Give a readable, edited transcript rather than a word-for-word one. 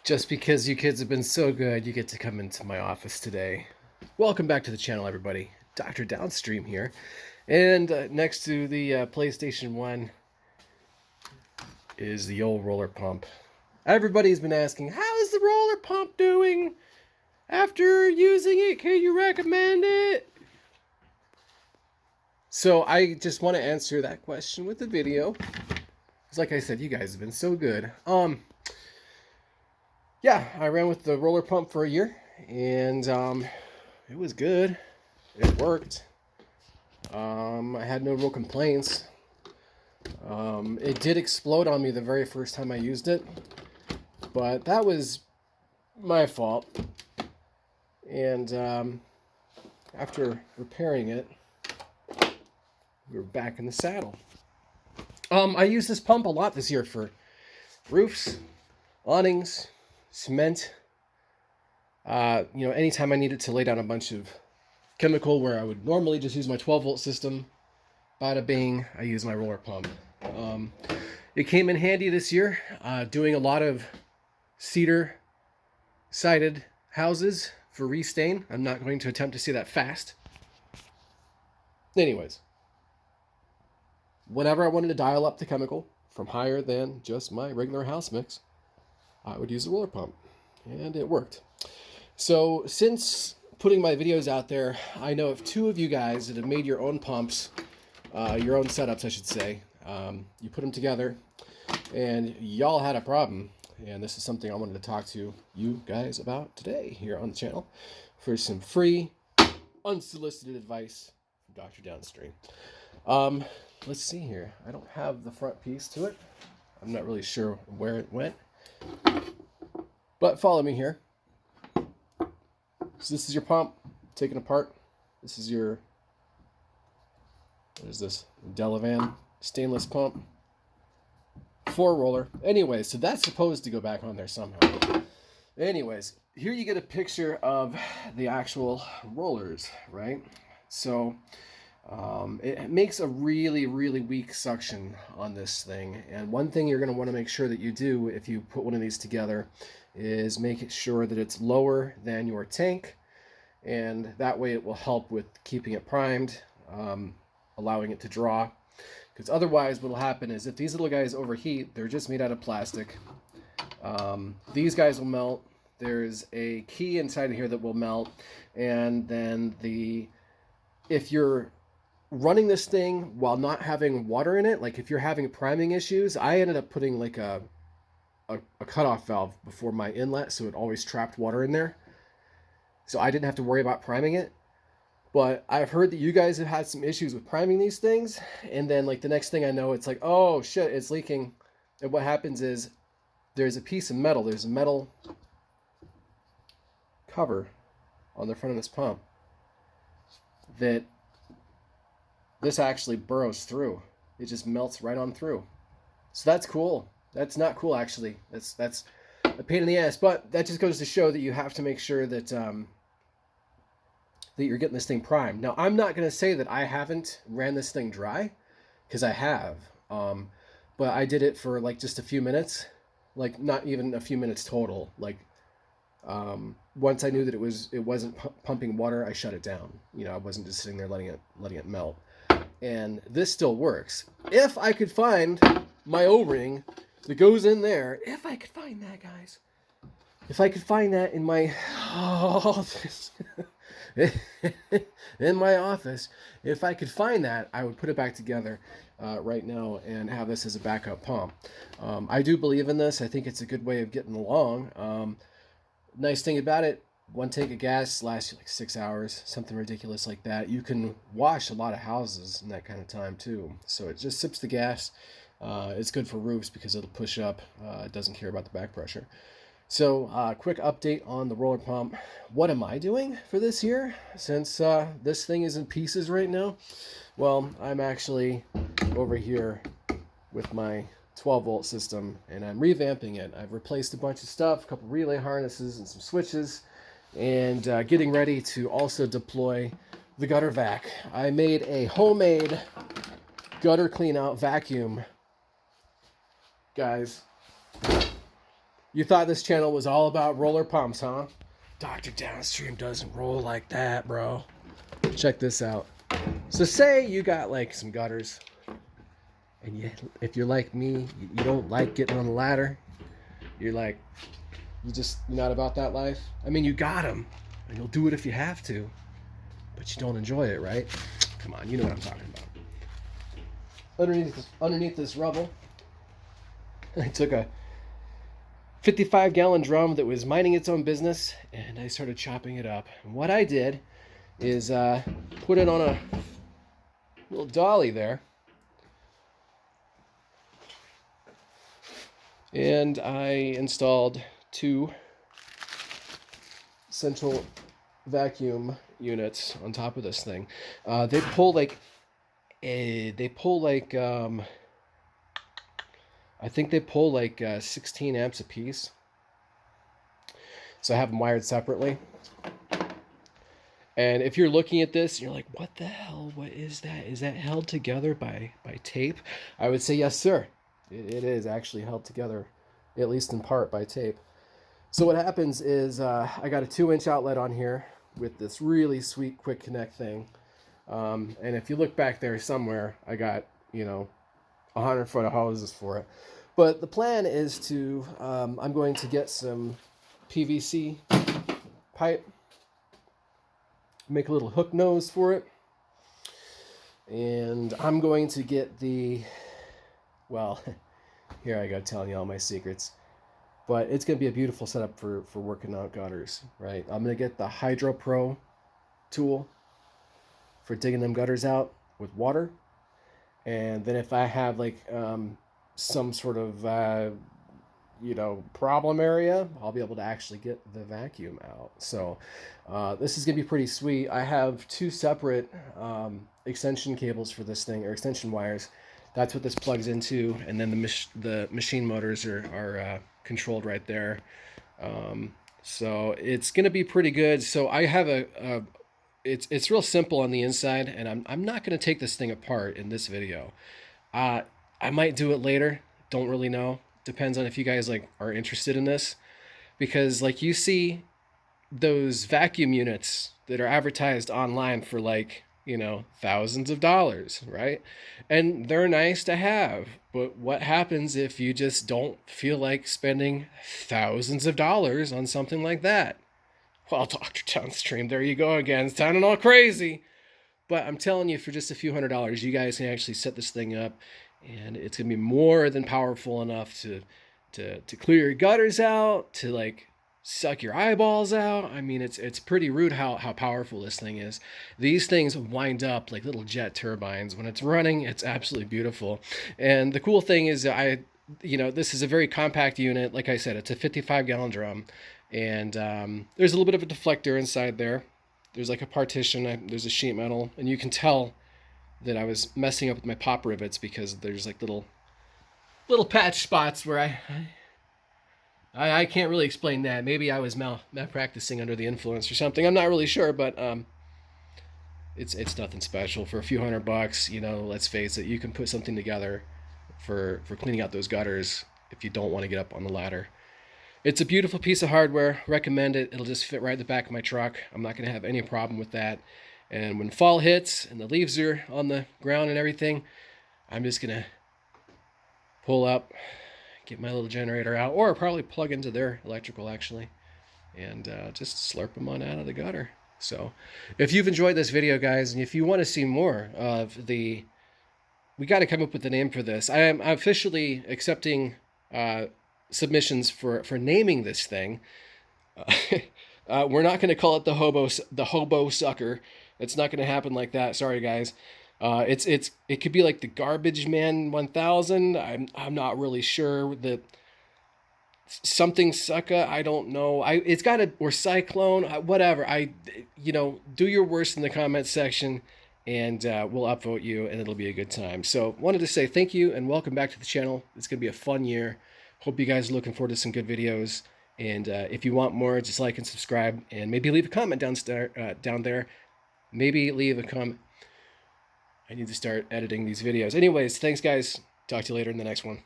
Just because you kids have been so good, you get to come into my office today. Welcome back to the channel, everybody. Dr. Downstream here. And next to the PlayStation 1 is the old roller pump. Everybody's been asking, how's the roller pump doing? After using it, can you recommend it? So I just want to answer that question with the video. Because like I said, you guys have been so good. Yeah, I ran with the roller pump for a year, and it was good. It worked. I had no real complaints. It did explode on me the very first time I used it, but that was my fault. And after repairing it, we were back in the saddle. I used this pump a lot this year for roofs, awnings, cement. Anytime I needed to lay down a bunch of chemical where I would normally just use my 12-volt system, bada bing, I use my roller pump. It came in handy this year, doing a lot of cedar sided houses for restain. I'm not going to attempt to say that fast. Anyways, whenever I wanted to dial up the chemical from higher than just my regular house mix, I would use the roller pump, and it worked. So since putting my videos out there, I know of two of you guys that have made your own pumps, your own setups, I should say. You put them together, and y'all had a problem. And this is something I wanted to talk to you guys about today here on the channel for some free, unsolicited advice from Dr. Downstream. Let's see here. I don't have the front piece to it. I'm not really sure where it went. But follow me here. So this is your pump, taken apart. This is your, what is this? Delavan stainless pump. 4-roller. Anyways, so that's supposed to go back on there somehow. Anyways, here you get a picture of the actual rollers, right? So it makes a really, really weak suction on this thing. And one thing you're going to want to make sure that you do if you put one of these together is make it sure that it's lower than your tank. And that way it will help with keeping it primed, allowing it to draw. Because otherwise what will happen is if these little guys overheat, they're just made out of plastic. These guys will melt. There's a key inside of here that will melt. And then if you're running this thing while not having water in it, like if you're having priming issues, I ended up putting like a cutoff valve before my inlet, so it always trapped water in there. So I didn't have to worry about priming it. But I've heard that you guys have had some issues with priming these things, and then like the next thing I know, it's like, oh shit, it's leaking. And what happens is there's a piece of metal, there's a metal cover on the front of this pump that this actually burrows through. It just melts right on through. So that's cool. That's not cool, actually. That's a pain in the ass, but that just goes to show that you have to make sure that that you're getting this thing primed. Now, I'm not going to say that I haven't ran this thing dry, because I have, but I did it for like just a few minutes, like not even a few minutes total. Like once I knew that it wasn't pumping water, I shut it down. I wasn't just sitting there letting it melt. And this still works. If I could find my O-ring that goes in there, if I could find that, guys, if I could find that in my office, in my office, if I could find that, I would put it back together right now and have this as a backup pump. I do believe in this. I think it's a good way of getting along. Nice thing about it, one tank of gas lasts you like 6 hours, something ridiculous like that. You can wash a lot of houses in that kind of time too. So it just sips the gas. It's good for roofs because it'll push up. It doesn't care about the back pressure. So quick update on the roller pump. What am I doing for this year since this thing is in pieces right now? Well, I'm actually over here with my 12-volt system, and I'm revamping it. I've replaced a bunch of stuff, a couple relay harnesses and some switches, and getting ready to also deploy the gutter vac. I made a homemade gutter clean out vacuum, guys. You thought this channel was all about roller pumps, huh? Dr. Downstream doesn't roll like that, bro. Check this out. So say you got like some gutters, and if you're like me, you don't like getting on the ladder. You're like, you're not about that life. I mean, you got them, and you'll do it if you have to, but you don't enjoy it, right? Come on, you know what I'm talking about. Underneath this rubble, I took a 55-gallon drum that was minding its own business, and I started chopping it up. And what I did is put it on a little dolly there, and I installed 2 central vacuum units on top of this thing. They pull like I think they pull like 16 amps a piece. So I have them wired separately. And if you're looking at this, you're like, what the hell? What is that? Is that held together by tape? I would say yes, sir. It is actually held together, at least in part, by tape. So what happens is I got a 2-inch outlet on here with this really sweet quick connect thing. And if you look back there somewhere, I got, 100 foot of hoses for it. But the plan is to, I'm going to get some PVC pipe, make a little hook nose for it. And I'm going to get well, here I go telling you all my secrets. But it's going to be a beautiful setup for working out gutters, right? I'm going to get the Hydro Pro tool for digging them gutters out with water. And then if I have like some sort of, problem area, I'll be able to actually get the vacuum out. So this is going to be pretty sweet. I have 2 separate extension cables for this thing, or extension wires. That's what this plugs into. And then the machine motors are controlled right there. So it's going to be pretty good. So I have it's real simple on the inside, and I'm not going to take this thing apart in this video. I might do it later. Don't really know. Depends on if you guys are interested in this, because you see those vacuum units that are advertised online for thousands of dollars, right? And they're nice to have, but what happens if you just don't feel like spending thousands of dollars on something like that? Well, Dr. Downstream, there you go again, sounding all crazy. But I'm telling you, for just a few $100s, you guys can actually set this thing up, and it's gonna be more than powerful enough to clear your gutters out, to suck your eyeballs out. I mean, it's pretty rude how powerful this thing is. These things wind up like little jet turbines. When it's running, it's absolutely beautiful. And the cool thing is that this is a very compact unit. Like I said, it's a 55-gallon drum. And there's a little bit of a deflector inside there. There's like a partition. There's a sheet metal. And you can tell that I was messing up with my pop rivets because there's like little patch spots where I can't really explain that. Maybe I was malpracticing under the influence or something. I'm not really sure, but it's nothing special. For a few $100, let's face it, you can put something together for cleaning out those gutters if you don't want to get up on the ladder. It's a beautiful piece of hardware. Recommend it. It'll just fit right in the back of my truck. I'm not going to have any problem with that. And when fall hits and the leaves are on the ground and everything, I'm just going to pull up, get my little generator out, or probably plug into their electrical actually, and just slurp them on out of the gutter. So if you've enjoyed this video, guys, and if you want to see more of we got to come up with a name for this. I am officially accepting submissions for naming this thing. We're not going to call it the hobo sucker. It's not going to happen like that. Sorry, guys. It could be like the Garbage Man 1000. I'm not really sure. The something sucker. I don't know. It's got or Cyclone. Whatever. Do your worst in the comments section, and we'll upvote you, and it'll be a good time. So wanted to say thank you and welcome back to the channel. It's gonna be a fun year. Hope you guys are looking forward to some good videos. And if you want more, just like and subscribe, and maybe leave a comment down there. Maybe leave a comment. I need to start editing these videos. Anyways, thanks, guys. Talk to you later in the next one.